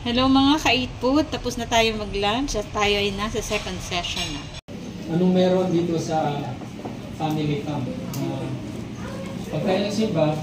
Hello mga ka-8food, tapos na tayo mag-lunch at tayo ay nasa second session na. Anong meron dito sa family camp? Pag tayo nagsimba,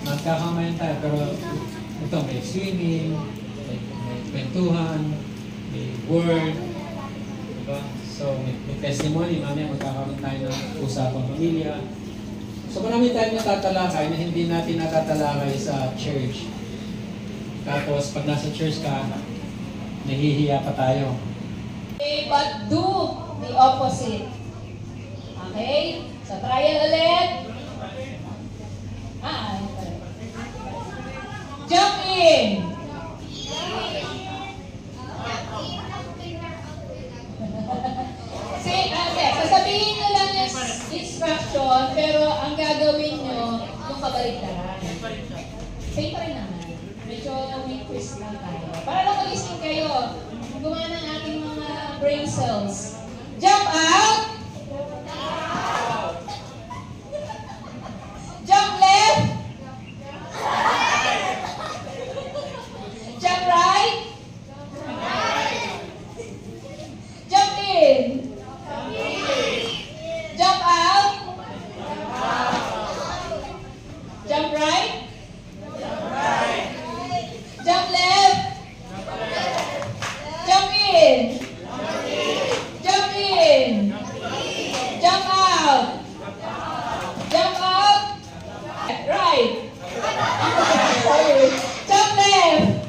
nagkakamayan tayo, pero ito may swimming, may kwentuhan, may word, diba? So may testimony, mamaya magkakaroon tayo ng usapang pamilya. So marami tayong natatalakay na hindi natin natatalakay sa church. Tapos, pag nasa church ka, nahihiya pa tayo. Okay, but do the opposite. Okay? So, trial ulit. Jump in! Sasabihin nyo lang yung instruction, pero ang gagawin nyo, yung kabaliktaran. Same pa rin naman. Medyo may twist lang tayo. Para lang mag-ising kayo, gumawa ng ating mga brain cells. Jump out! Jump left! Jump right! Jump in! Jump out! Jump right! Jump left. Jump in. Jump in. Jump out. Jump out. Right. Jump left.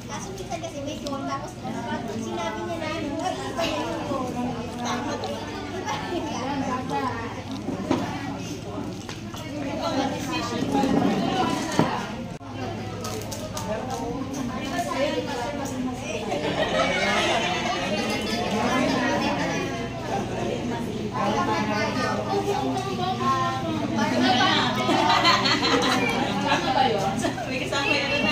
Kaso minsan kasi may suwang tapos sinabi niya na ano, nakita niya yung tama to. Tama ba yun? May kasama yun na.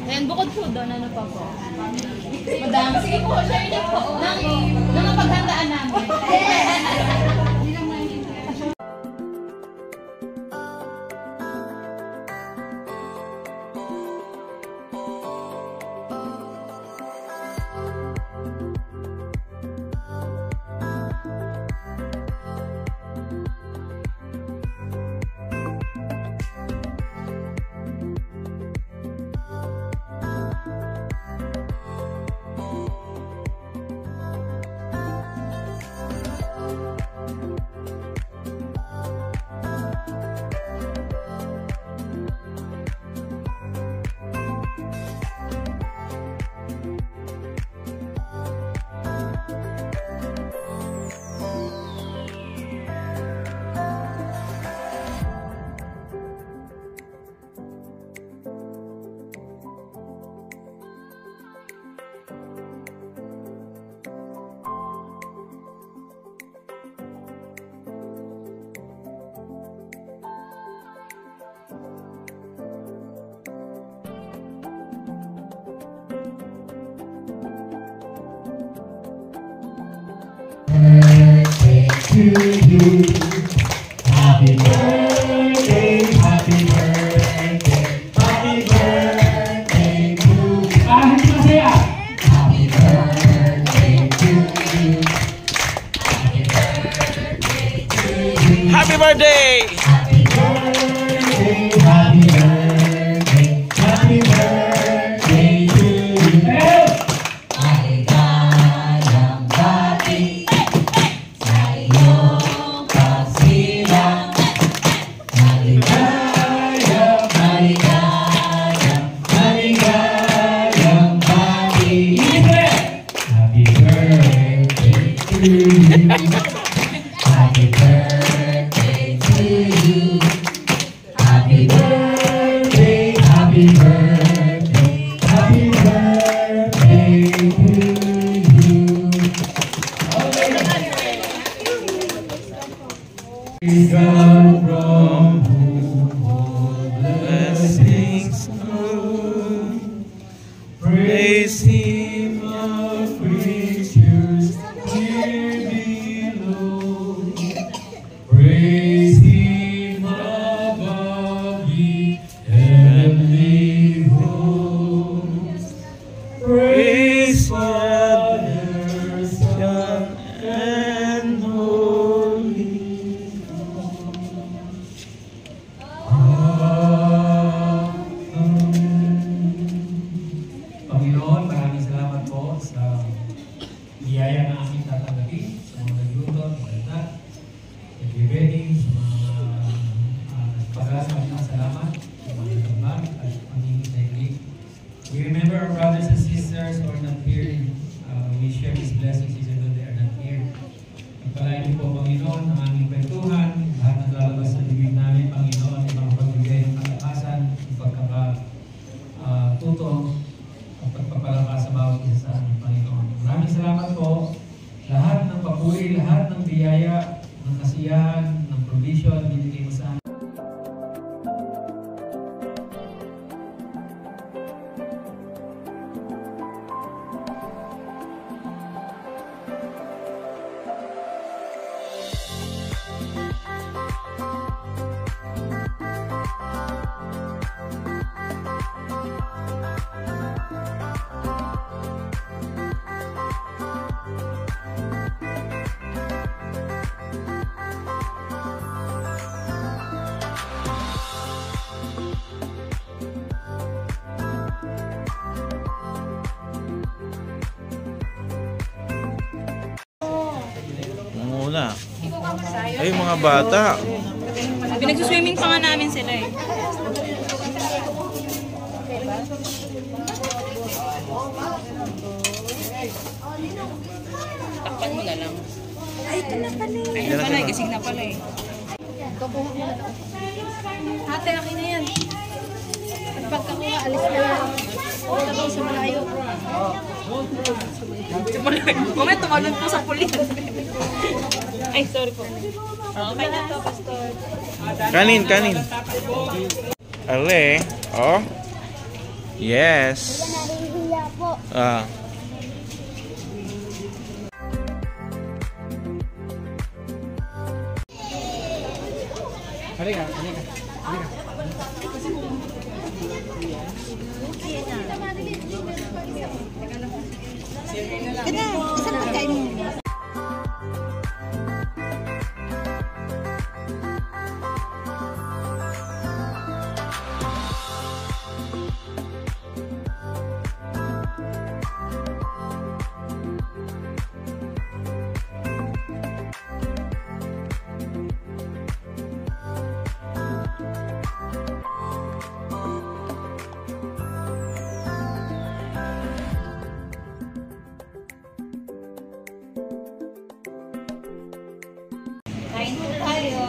Ayan, bukod po doon, ano pa po? Madami. Sige po, share niyo po. Nang paghandaan namin. Happy birthday, happy birthday, happy birthday to you. Happy birthday to you. Happy birthday to you. Happy birthday! Happy birthday, happy birthday, happy birthday to you. Maligayang bati sa iyong pagsilang. Maligayang, maligayang, maligayang bati. Happy birthday to you. Happy birthday to you. Happy birthday, happy birthday, happy birthday to you. blessings even though they are not here. Pagpalain niyo po, Panginoon, ang aming kwentuhan, lahat ng lalabas sa bibig namin, Panginoon, ay makapagbigay ng kalakasan, ng pagkakatuto, at pagpapalakas sa bawat isa sa aming Panginoon. Maraming salamat po. Lahat ng papuri, lahat ng biyaya, ng kasiyahan, ng provision, binigay mo sa amin. Muna. Ay, mga bata. Pinagsuswimming pa nga namin sila eh. Takpan mo na lang. Ay, ito na pala eh. Ay, ito pala eh. Gising na pala eh. Ate, akin na yan. At pagka ko alis na yan. Punta ko sa malayo. Kumet, tumalon po sa pulis. Ay, sorry po. Okay na to, Pastor. Kanin, kanin. Ale. Oh. Yes. Nahihiya po. Ah. Halika, halika. Ganda, isa na pagkain mo. Kain po tayo.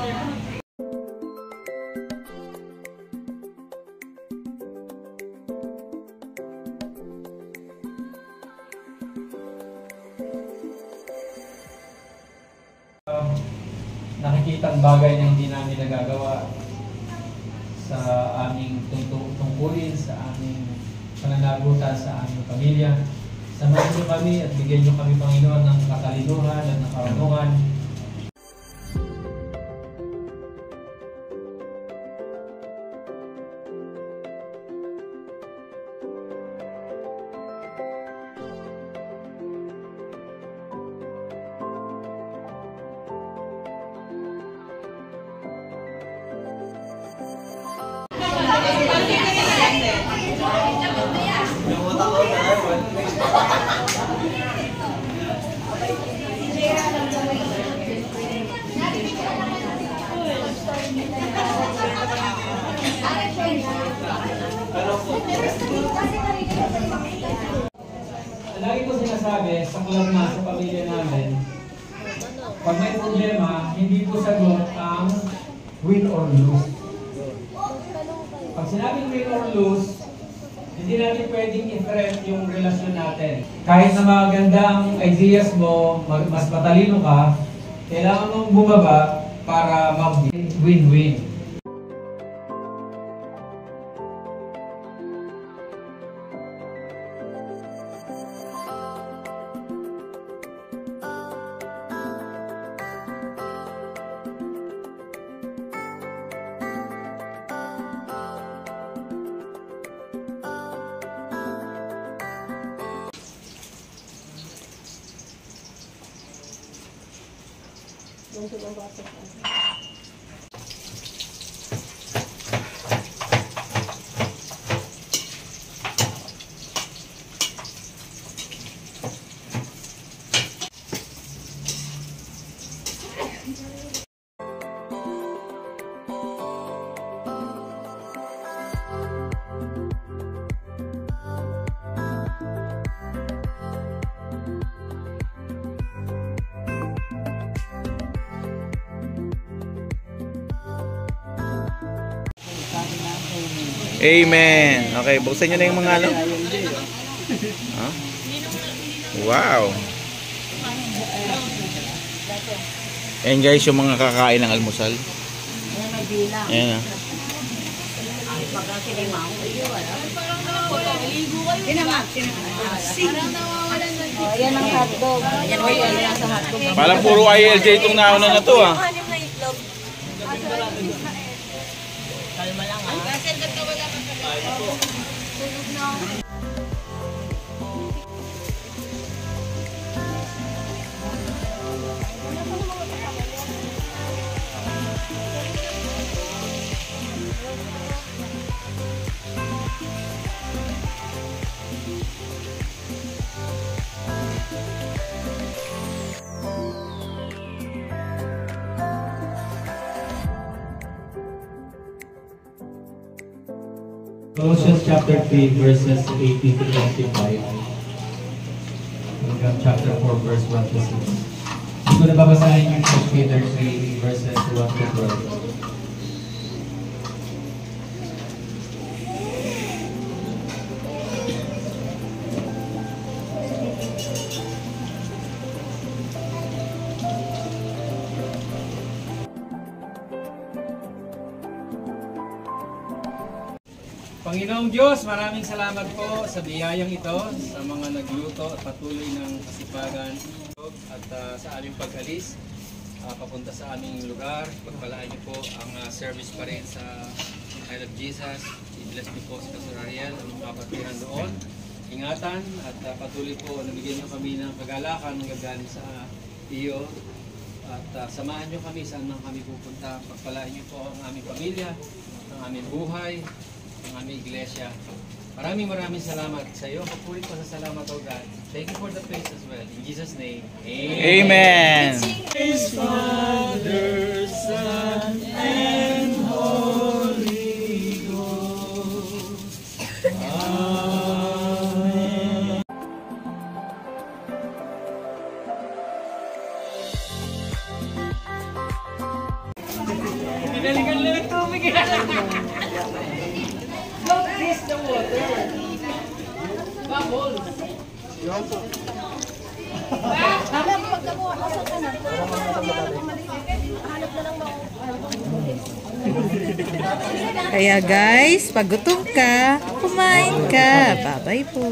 Nakikita ang bagay na hindi namin nagagawa sa aming tungkulin, sa aming pananagutan, sa aming pamilya. Samahan niyo kami at bigyan niyo kami, Panginoon, ng katalinuhan at ng karunungan. Lagi ko sinasabi sa club na sa pamilya namin, pag may problema, hindi po sagot ang win or lose. Pag sinabing win or lose, hindi natin pwedeng i-threat yung relasyon natin. Kahit na maganda ang ideas mo, mas matalino ka, kailangan mong bumaba para mag-win-win. Amen. Okay, buksan nyo na yung mga ano. Huh? Wow. Ayan guys, yung mga kakain ng almusal. Ayan ah. Yan ang hotdog. Yan ang sa hotdog. Parang puro ILJ itong nauna na to ah. Colossians chapter 3 verses 18 to 25. Hanggang chapter 4 verse 1 to 6. Ito na babasahin yung 1 Peter 3 verses 1 to 12. Panginoong Diyos, maraming salamat po sa biyayang ito, sa mga nagluto at patuloy ng kasipagan at sa aming pag-alis papunta sa aming lugar. Pagpalaan niyo po ang service pa rin sa I Love Jesus. I-bless niyo po sa Pastor Ariel, ang mga kapatiran doon. Ingatan at patuloy po nabigyan niyo kami ng kagalakan ng gagana sa iyo. At samahan niyo kami saan man kami pupunta. Pagpalaan niyo po ang aming pamilya, ang aming buhay, ang aming iglesia. Maraming salamat sa iyo. Papuri po sa salamat, O God. Thank you for the praise as well. In Jesus' name, Amen. Praise Father, Son, and Holy Ghost. Amen. Pinalikan lang ito, Miguel. Don't taste the water. Bubbles. Alam, pagkakuha ka sa kanan, hanap na lang Kaya guys, pag gutom ka, kumain ka. Bye-bye po.